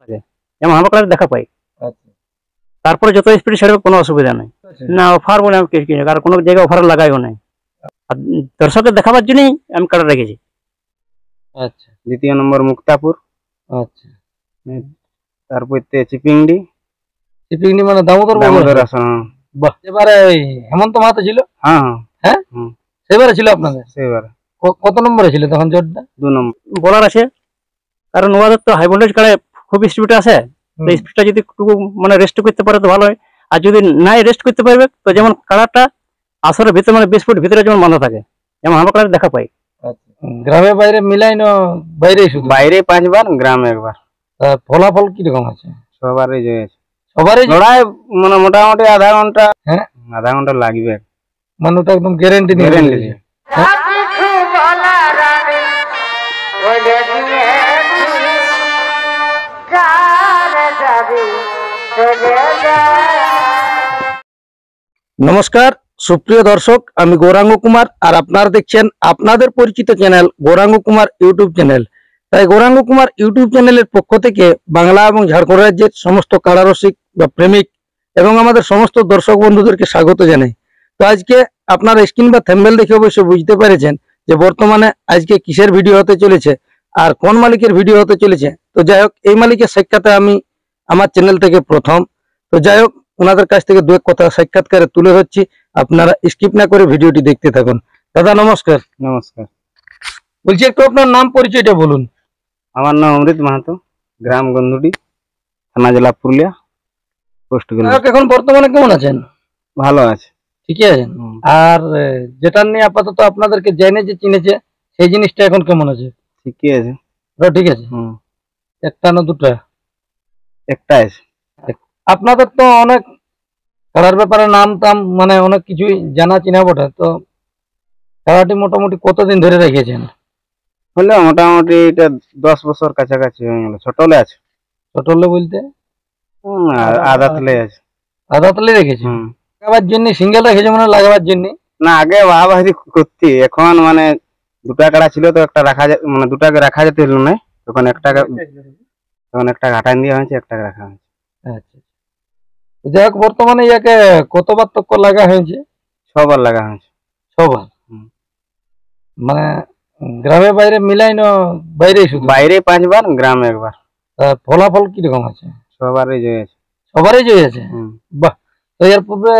থাকে, যেমন আমার কাছে দেখা পাই। আচ্ছা তারপরে যত স্পিড ছাড়বে কোনো অসুবিধা নেই। না অফার বলে আমি কিছু কিনি, কারণ কোনো জায়গায় অফার লাগাইও নাই। আর দর্শকের দেখাবার জন্যই আমি কার্ড রেখেছি। আচ্ছা দ্বিতীয় নম্বর মুক্তাপুর, আচ্ছা তারপরে চিপিংডি, চিপিংডি মানে দামোদর দামোদর আসন। বাহ, এবারে ওই হেমন্ত মাহাতো ছিল। হ্যাঁ হ্যাঁ হুম, সেবারে ছিল আপনাদের? সেবার কত নম্বরে ছিল তখন জোরটা? 2 নম্বর। বলার আছে, কারণ ওদের তো হাই ভোল্টেজ কার্ডে খুব স্পিড আছে। তো স্পিডটা যদি একটু মানে রেস্ট করতে পারে তো ভালো হয়, আর যদি নাই রেস্ট করতে পারবে তো যেমন কালারটা আসরের ভিতরে মানে 20 ফুট ভিতরে যেমন বাঁধা থাকে, যেমন আমার কাছে দেখা পাই। গ্রামে বাইরে মিলাই না বাইরে শুধু? বাইরে 5 বার, গ্রামে 1 বার। ফলাফল কিরকম আছে? সবারই যে সবারই লড়াই মানে মোটামুটি আধা ঘন্টা, হ্যাঁ আধা ঘন্টা লাগবে। মানে ওটা একদম গ্যারেন্টি নিয়ে গ্যারেন্টি বলেছে। নমস্কার সুপ্রিয় দর্শক, আমি গৌরাঙ্গ কুমার আর আপনারা দেখছেন আপনাদের পরিচিত channel Gauranga Kumar YouTube channel. তাই গৌরাঙ্গ কুমার ইউটিউব চ্যানেলের পক্ষ থেকে বাংলা এবং ঝাড়খণ্ড রাজ্যের সমস্ত কারারসিক বা প্রেমিক এবং আমাদের সমস্ত দর্শক বন্ধুদেরকে স্বাগত জানাই। তো আজকে আপনারা স্ক্রিন বা থাম্বনেল দেখে অবশ্যই বুঝতে পেরেছেন যে বর্তমানে আজকে কিসের ভিডিও হতে চলেছে আর কোন মালিকের ভিডিও হতে চলেছে। তো যাই হোক, এই মালিকের সাক্ষাতে আমি আমার চ্যানেল থেকে প্রথম। তো যাই হোক, ওনাদের কাছ থেকে দু এক কথা সাক্ষাৎকারে তুলে ধরছি, আপনারা স্কিপ না করে ভিডিওটি দেখতে থাকুন। দাদা নমস্কার। নমস্কার। বলছি একটু আপনার নাম পরিচয়টা বলুন। আমার নাম অমৃত মাহাতো, গ্রাম গন্ধুডি, থানা জেলা পুরুলিয়া, পোস্ট গেল। এখন বর্তমানে কেমন আছেন? ভালো আছে, ঠিকই আছেন? আর যেটা নিয়ে আপাতত আপনাদেরকে জেনে যে চিনেছে সেই জিনিসটা এখন কেমন আছে? ঠিকই আছে। ওটা ঠিক আছে? একটা না দুটা? একটা আছে। আপনাদের তো অনেক খেলার ব্যাপারে নাম টাম মানে অনেক কিছুই জানা চিনা বটে। তো খেলাটি মোটামুটি কতদিন ধরে রেখেছেন? হলে মোটামুটি এটা 10 বছর কাছাকাছি হয়ে গেল। ছোটলে আছে। ছোটলে বলতে আধা তলে আছে। আধা তলে রেখেছি। লাগাবার জন্য সিঙ্গেল রেখেছে মানে লাগাবার জন্য না, আগে বাহাবাহি করতি, এখন মানে দুটা কাড়া ছিল তো একটা রাখা মানে দুটাকে রাখা যেতে হলো না, তখন একটা ঘাটান দেওয়া হয়েছে, একটাকে রাখা হয়েছে। আচ্ছা, যাই হোক বর্তমানে ইয়াকে কতবার তক লাগা হয়েছে? 6 বার লাগা হয়েছে। 6 বার? মানে গ্রামে বাইরে মিলাই না বাইরে শুধু? বাইরে 5 বার, গ্রামে 1 বার। ফলাফল কিরকম আছে? সবারই জয় আছে। সবারই জয় আছে? বাহ। তো এর পূর্বে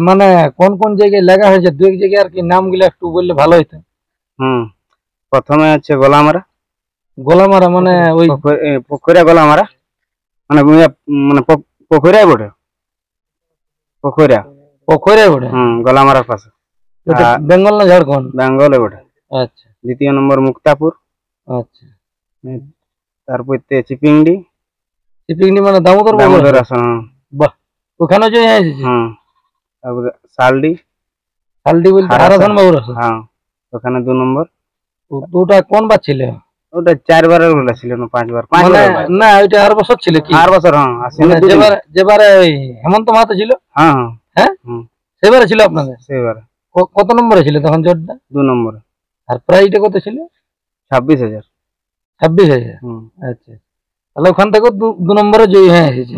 মানে কোন কোন জায়গায় লাগা হয়েছে? দু এক জায়গায় আর কি নামগুলো একটু বললে ভালো হইতো। প্রথমে আছে গোলামারা। গোলামারা মানে ওই পোখরিয়া গোলামারা, মানে মানে পোখরিয়াই বটে। পোখরিয়া বটে? গোলামারার পাশে। বেঙ্গল না ঝাড়খণ্ড? বেঙ্গলে বটে। আচ্ছা। দ্বিতীয় নম্বর মুক্তাপুর। আচ্ছা। তারপরে চিপিংডি। চিপিংডি মানে দামোদর আসন। বাহ, ওখানে যে এসেছে। তারপরে সালডি। সালডি বলতে হারাধন বাবুর আসন? হ্যাঁ, ওখানে 2 নম্বর। ওটা কোন বার ছিল? ওটা 4 বারের বলে ছিল না 5 বার? না ওইটা আর বছর ছিল কি? আর বছর। যেবারে ওই হেমন্ত মাহাতো ছিল। হ্যাঁ হ্যাঁ সেবারে ছিল আপনাদের? সেবারে। কত নম্বরে ছিল তখন জোরটা? 2 নম্বরে। আর প্রাইসটা কত ছিল? 26,000। 26,000? আচ্ছা, তাহলে ওখান থেকে 2 নম্বরে জয়ী হয়ে এসেছে।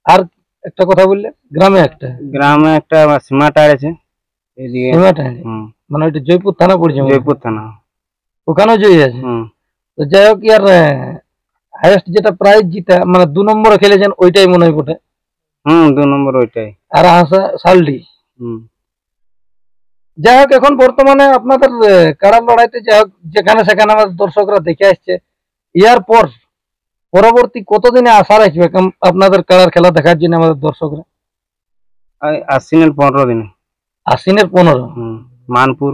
আর একটা কথা বললে, গ্রামে একটা সীমাটার আছে এইদিকে। সীমাটার মানে ওইটা জয়পুর থানা পড়ছে? জয়পুর থানা। ওখানেও জয়ী আছে? তো যাই হোক, ইয়ার হাইয়েস্ট যেটা প্রাইজ জিতা মানে 2 নম্বরে খেলেছেন ওইটাই মনে হয় বটে? 2 নম্বর ওইটাই। আর সালডি। যাই হোক, এখন বর্তমানে আপনাদের কারার লড়াইতে যাই হোক যেখানে সেখানে আমাদের দর্শকরা দেখে আসছে, ইয়ার পর পরবর্তী কতদিনে আশা রাখবে আপনাদের কারার খেলা দেখার জন্য আমাদের দর্শকরা? আশ্বিনের 15 দিনে। আশ্বিনের 15? মানপুর।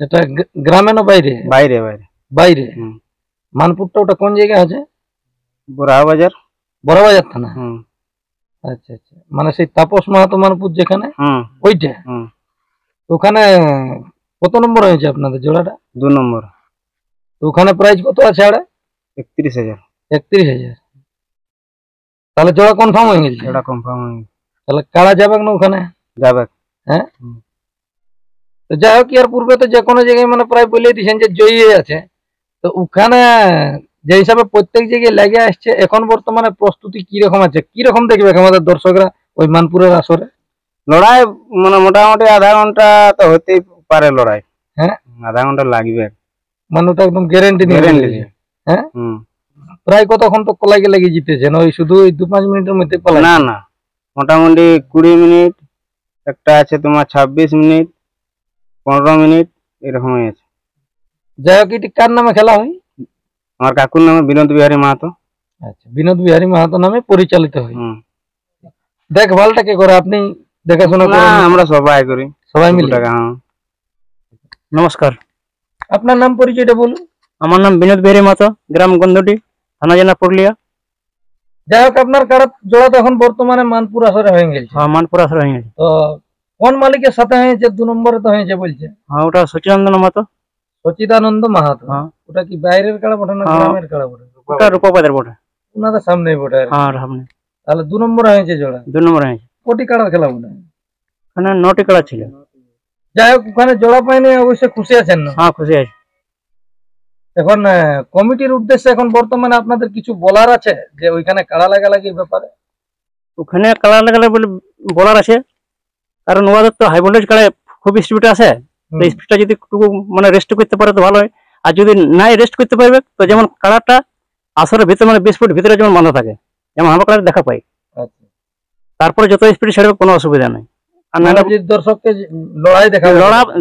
সেটা গ্রামে না বাইরে? বাইরে বাইরে। বাইরে? মানপুরটা ওটা কোন জায়গায় আছে? বড়াবাজার। বড়াবাজার থানা? আচ্ছা আচ্ছা, মানে সেই তাপস মাহাতো মানপুর যেখানে ওইটা? ওখানে কত নম্বর হয়েছে আপনাদের জোড়াটা? 2 নম্বর। তো ওখানে প্রাইস কত আছে? 31,000। 31,000? তাহলে জোড়া কনফার্ম হয়ে গেছে? জোড়া কনফার্ম হয়ে গেছে। তাহলে কারা যাবে না ওখানে? যাবে। হ্যাঁ। তো যাই হোক, এর পূর্বে তো যে কোনো জায়গায় মানে প্রায় বলেই দিয়েছেন যে জয়ী আছে। তো ওখানে যে হিসাবে প্রত্যেক জায়গায় লেগে আসছে, এখন বর্তমানে প্রস্তুতি কিরকম আছে, কিরকম দেখবে আমাদের দর্শকরা ওই মানপুরের আসরে? লড়াই মানে মোটামুটি আধা ঘন্টা তো হতেই পারে লড়াই। হ্যাঁ, আধা ঘন্টা লাগবে। মানে ওটা একদম গ্যারেন্টি নিয়ে Guarantee বলেছে। দিয়ে। হ্যাঁ, হুম। প্রায় কতক্ষণ তো কলাইকে লেগে জিতেছেন? ওই শুধু ওই 2-5 মিনিটের মধ্যে পলাই? না না, মোটামুটি 20 মিনিট, একটা আছে তোমার 26 মিনিট, 15 মিনিট, এরকমই আছে। যাই হোক, এটি কার নামে খেলা হয়? আমার কাকুর নামে বিনোদ বিহারী মাহাতো। আচ্ছা, বিনোদ বিহারী মাহাতো নামে পরিচালিত হয়। হুম। দেখভালটা কে করে? আপনি দেখাশোনা না, করেন? আমরা সবাই করি, সবাই মিলে? টাকা। হ্যাঁ। নমস্কার, আপনার নাম পরিচয়টা বলুন। আমার নাম বিনোদ বিহারী মাতো, গ্রাম গন্ধটি, থানা জেলা পুরুলিয়া। যাই হোক, আপনার কারা জোড়া তো এখন বর্তমানে মানপুর আসরে হয়ে গেছে। হ্যাঁ, মানপুর আসরে হয়ে গেছে। তো কোন মালিকের সাথে হয়েছে? 2 নম্বরে তো হয়েছে বলছে। হ্যাঁ, ওটা সচিদানন্দ মাতো। সচিদানন্দ মাহাতো। হ্যাঁ। ওটা কি বাইরের কাড়া বটে না হ্যাঁ। গ্রামের কাড়া বটে? ওটা রূপাবাদের বটে। ওনাদের সামনেই বটে আর কি। হ্যাঁ, সামনে তাহলে 2 নম্বরে হয়েছে জোড়া। 2 নম্বরে হয়েছে। কোটি কাড়ার খেলা বটে। ওখানে 9টি কাড়া ছিল। যাই হোক, ওখানে জোড়া পাইনি, অবশ্যই খুশি আছেন না? হ্যাঁ, খুশি আছি। এখন কমিটির উদ্দেশ্যে এখন বর্তমানে আপনাদের কিছু বলার আছে যে ওইখানে কাড়া লাগালাগির ব্যাপারে? ওখানে কাড়া লাগালে বলে বলার আছে, কারণ ওদের তো হাই ভোল্টেজ কাড়ায় খুব স্পিড আছে। তো স্পিডটা যদি একটু মানে রেস্ট করতে পারে তো ভালো হয়। আর যদি নাই রেস্ট করতে পারবে, তো যেমন কাড়াটা আসরের ভিতরে মানে 20 ফুট ভিতরে যেমন বাঁধা থাকে, যেমন আমরা কাড়া দেখা পাই, আচ্ছা, তারপরে যত স্পিড ছাড়বে কোনো অসুবিধা নেই। আর না মানে যে দর্শককে লড়াই দেখাবে।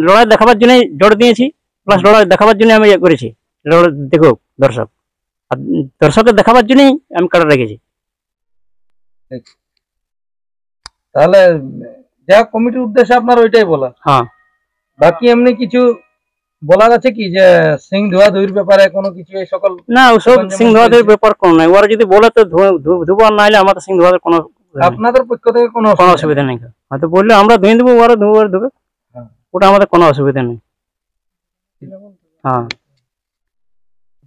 লড়াই দেখাবার জন্যই জোর দিয়েছি, প্লাস লড়াই দেখাবার জন্য আমি ইয়ে করেছি, লড়াই দেখুক দর্শক। আর দর্শকের দেখাবার জন্যই আমি কাড়া রেখেছি। তাহলে যাই হোক, কমিটির উদ্দেশ্যে আপনার ওইটাই বলা। হ্যাঁ, বাকি এমনি কিছু বলার আছে কি, যে সিং ধোয়া ধুইর ব্যাপারে কোনো কিছু এই সকল? না, ওসব যেমন সিং ধোয়াদের ব্যাপার কোনো নাই। ওরা যদি বলে তো ধুবো, আর নাইলে আমাদের সিং ধোয়াদের কোনো আপনাদের পক্ষ থেকে কোনো কোনো অসুবিধা নেই। হয়তো বললে আমরা ধুয়ে দেবো, ওরা ধুবো, আর ধুবে, হ্যাঁ। ওটা আমাদের কোনো অসুবিধা নেই। হ্যাঁ,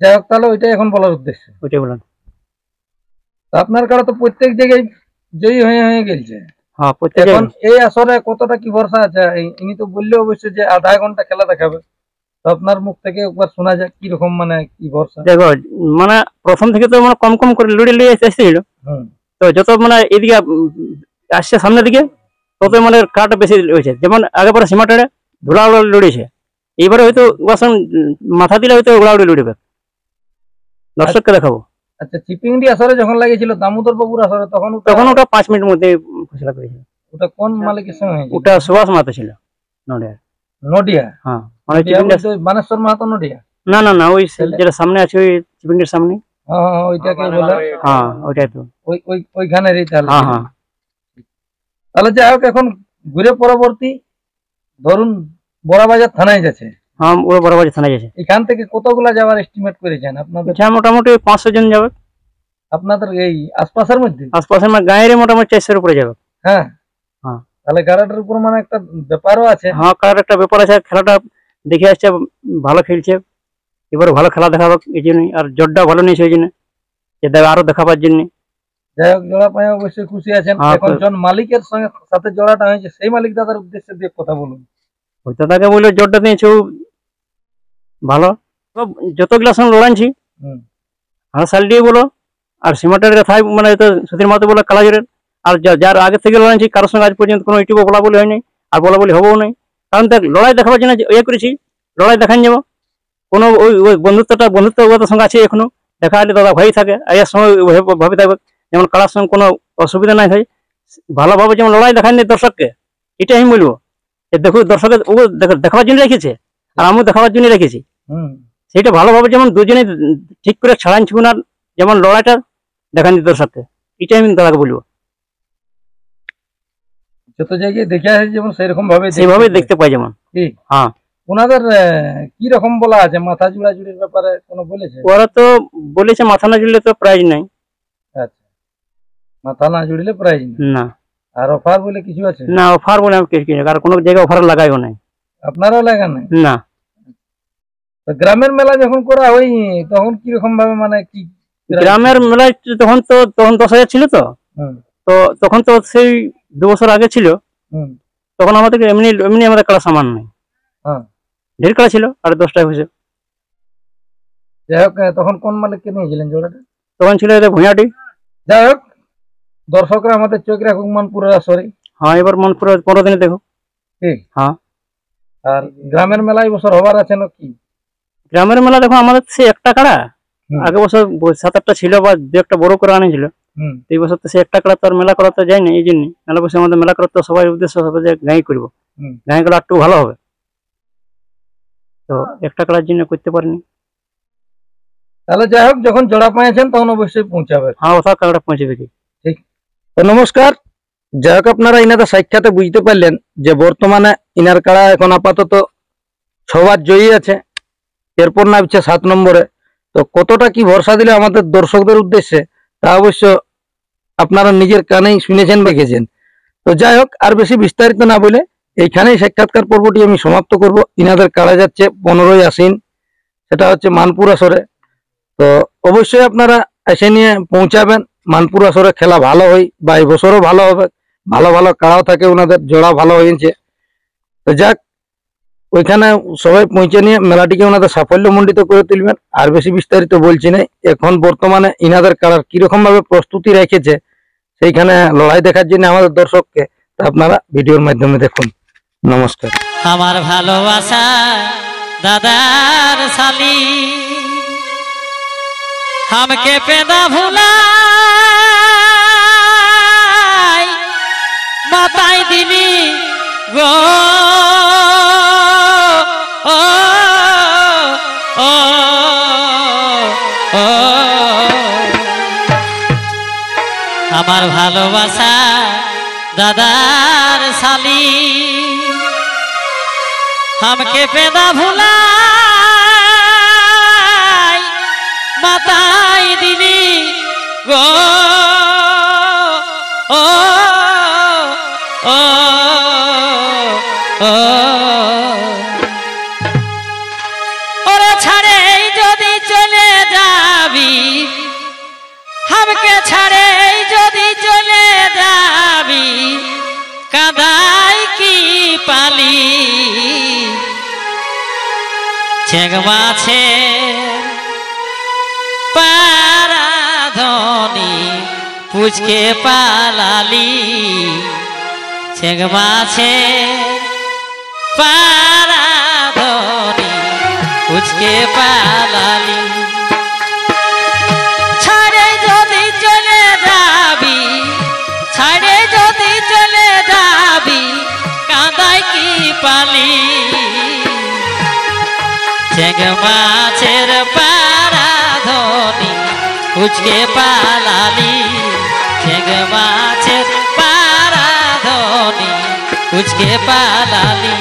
যাই হোক, তাহলে ওইটাই এখন বলার উদ্দেশ্য। ওইটাই বলেন। তা আপনার কারা তো প্রত্যেক জায়গায় জয়ী হয়ে হয়ে গেছে। হ্যাঁ, প্রত্যেক এখন এই আসরে কতটা কি ভরসা আছে? ইনি তো বললে অবশ্যই যে আধা ঘন্টা খেলা দেখাবে, তো আপনার মুখ থেকে একবার শোনা যাক কিরকম, মানে কি ভরসা? দেখো, মানে প্রথম থেকে তো মানে কম কম করে লড়ে লড়ে এসেছিল। হুম। তো যত মানে এদিকে আসছে সামনের দিকে, তত মানে কাটা বেশি হয়েছে। যেমন আগে পরে সীমাটারে ধুলা উড়া লড়েছে, এইবারে হয়তো ওয়াসন মাথা দিলে হয়তো ওড়া উড়ে লড়বে, দর্শককে দেখাবো। আচ্ছা, চিপিংডি আসরে যখন লাগিয়েছিল দামোদর বাবুর আসরে, তখন তখন ওটা 5 মিনিটের মধ্যে ফসলা করেছিল। ওটা কোন মালিকের সঙ্গে হয়েছিল? ওটা সুভাষ মাহাতো ছিল, নডিয়া। নডিয়া? হ্যাঁ, মানে নডিয়া বলতে বানেশ্বর মাহাতো নডিয়া? না না না, ওই যেটা সামনে আছে, ওই চিপিংটির সামনে। হ্যাঁ, ওইটাকে বলে। হ্যাঁ, ওইটাই তো। ওইখানেরই তাহলে। হ্যাঁ হ্যাঁ। তাহলে যাই হোক, এখন ঘুরে পরবর্তী ধরুন বড়াবাজার থানায় যাচ্ছে। হ্যাঁ, ওরা বরাবর থানায় গেছে। এখান থেকে কতগুলা যাওয়ার এস্টিমেট করেছেন আপনাদের? আচ্ছা, মোটামুটি 500 জন যাবে আপনাদের এই আশপাশের মধ্যে? আশপাশের মানে গাঁয়ের মোটামুটি 400-এর উপরে যাবে। হ্যাঁ। হ্যাঁ। তাহলে গাড়াটার উপর মানে একটা ব্যাপারও আছে। হ্যাঁ, কার একটা ব্যাপার আছে। খেলাটা দেখে আসছে, ভালো খেলছে, এবার ভালো খেলা দেখাবো এই জন্যই। আর জোরটা ভালো নিয়েছে ওই জন্য, যে আরো দেখাবার জন্য। যাই হোক, জোড়া পায়ে অবশ্যই খুশি আছেন। হ্যাঁ, এখন জন মালিকের সঙ্গে সাথে জোড়াটা হয়েছে, সেই মালিক দাদার উদ্দেশ্যে দিয়ে কথা বলুন। হয়তো তাকে বললো জোরটা দিয়েছে ও ভালো। যতগুলা সঙ্গে লড়াইছি, হুম। হাসাল দিয়ে বলো, আর সীমাটার রেথায় মানে তো সুধীর মাহাতো বলে কালাজোরের। আর যার আগে থেকে লড়াইছি, কারোর সঙ্গে আজ পর্যন্ত কোনো ইউটিউবে বলা বলি হয়নি, আর বলা বলি হবেও নাই। কারণ দেখ, লড়াই দেখাবার জন্য ইয়ে করেছি, লড়াই দেখান যাবো। কোনো ওই বন্ধুত্ব ওদের সঙ্গে আছে এখনো। দেখা হলে দাদা ভাই থাকে, আর এর সময় ভাবে থাকবে যেমন কারার সঙ্গে কোনো অসুবিধা নাই হয়। ভালোভাবে যেমন লড়াই দেখান নেই দর্শককে, এটাই আমি বলবো। দেখো, দর্শকের ও দেখাবার জন্য রেখেছে, আর আমিও দেখাবার জন্য রেখেছি। সেটা ভালোভাবে যেমন দুজনে ঠিক করে ছাড়াচ্ছি না, যেমন লড়াইটা দেখান দর্শককে, এটাই আমি দাদাকে বলবো। যত জায়গায় দেখে আসে যেমন সেরকম ভাবে সেইভাবে দেখতে পাই যেমন। হ্যাঁ। ওনাদের কি রকম বলা আছে মাথা জুড়া জুড়ির ব্যাপারে কোনো বলেছে? ওরা তো বলেছে মাথা না জুড়লে তো প্রাইজ নাই। আচ্ছা, মাথা না জুড়লে প্রাইজ না। আর অফার বলে কিছু আছে? না, অফার বলে আমি কিছু, আর কোনো জায়গায় অফার লাগাইও নাই। আপনারাও লাগান নাই? না। তো গ্রামের মেলা যখন করা হয় তখন কি রকম ভাবে, মানে কি গ্রামের মেলায় তখন 10,000 ছিল তো। তো তখন তো সেই 2 বছর আগে ছিল, তখন আমাদের এমনি আমাদের কাড়া সামান নাই। ঢের কাড়া ছিল, আর 10টায় হয়েছে। যাই হোক তখন কোন মালিককে নিয়েছিলেন জোড়াটা? তখন ছিল এটা ভুঁইয়াটি। যাই হোক দর্শকরা আমাদের চোখ রাখুক মানপুরের আসরে। হ্যাঁ, এবার মনপুরে 15 দিনে দেখো। ঠিক। হ্যাঁ, আর গ্রামের মেলায় বছর হবার আছে নাকি? গ্রামের মেলা দেখো আমাদের সে একটা কাড়া, হুম। আগের বছর 7-8টা ছিল বা 2-একটা বড় করে আনেছিল। হুম। এই বছর তো সে একটা কাড়া তো আর মেলা করাতে যায়নি। এই জন্য মেলা বসে আমাদের মেলা করাতে সবাই উদ্দেশ্য হবে যে গাঁই করবো, হুম। গাঁই করলে একটু ভালো হবে। তো একটা কাড়ার জন্য করতে পারিনি। তাহলে যাই হোক যখন জোড়া পেয়েছেন তখন অবশ্যই পৌঁছাবে। হ্যাঁ, ওসব কাড়াটা পৌঁছবে কি। তো নমস্কার। যাই হোক আপনারা ইনাদের সাক্ষাতে বুঝতে পারলেন যে বর্তমানে ইনার কাড়া এখন আপাতত 6বার জয়ী আছে, এরপর নামছে 7 নম্বরে। তো কতটা কি ভরসা দিলে আমাদের দর্শকদের উদ্দেশ্যে তা অবশ্য আপনারা নিজের কানেই শুনেছেন দেখেছেন। তো যাই হোক আর বেশি বিস্তারিত না বলে এইখানেই সাক্ষাৎকার পর্বটি আমি সমাপ্ত করব। ইনাদের কাড়া যাচ্ছে 15ই আশ্বিন, সেটা হচ্ছে মানপুর আসরে। তো অবশ্যই আপনারা এসে নিয়ে পৌঁছাবেন। মানপুর আসরে খেলা ভালো হয় বা এই বছরও ভালো হবে, ভালো ভালো কাড়াও থাকে, ওনাদের জোড়া ভালো হয়েছে। তো যাক ওইখানে সবাই পৌঁছে নিয়ে মেলাটিকে ওনাদের সাফল্যমণ্ডিত করে তুলবেন। আর বেশি বিস্তারিত বলছি না, এখন বর্তমানে ইনাদের কাড়ার কিরকম ভাবে প্রস্তুতি রেখেছে সেইখানে লড়াই দেখার জন্য আমাদের দর্শককে তা আপনারা ভিডিওর মাধ্যমে দেখুন। নমস্কার। আমার ভালোবাসা দাদার শালি हमके पैदा भुलाई माताई दिली गो ओ, ओ, ओ, আমার ভালোবাসা দাদার শালি हमके पैदा भुलाई माताई दिली गो ओ, ओ, ओ, ओरे छाड़े যদি চলে যাবি हमके छाड़े যদি চলে যাবি কাদাই কি পালি চেং মাছে পারাধনি পুচকে পালালি চেং মাছে পারাধনি পুচকে পালালি ছাড়ে যদি চলে যাবি ছাড়ে যদি চলে যাবি কাঁদাই কি পালি চেং মাছের পারাধনি পুচকে পালালি চেং মাছের পারাধনি পুচকে পালালি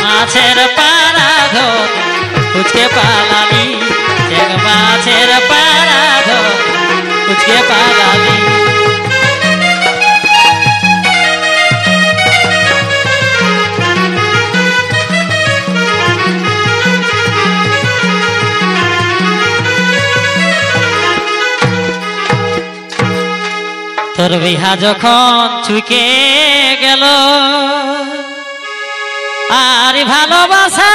মাছের পারাধনি পুচকে পালালি চেং মাছের পারাধনি পুচকে পালালি তোর বিহা যখন চুকে গেল আর ভালোবাসা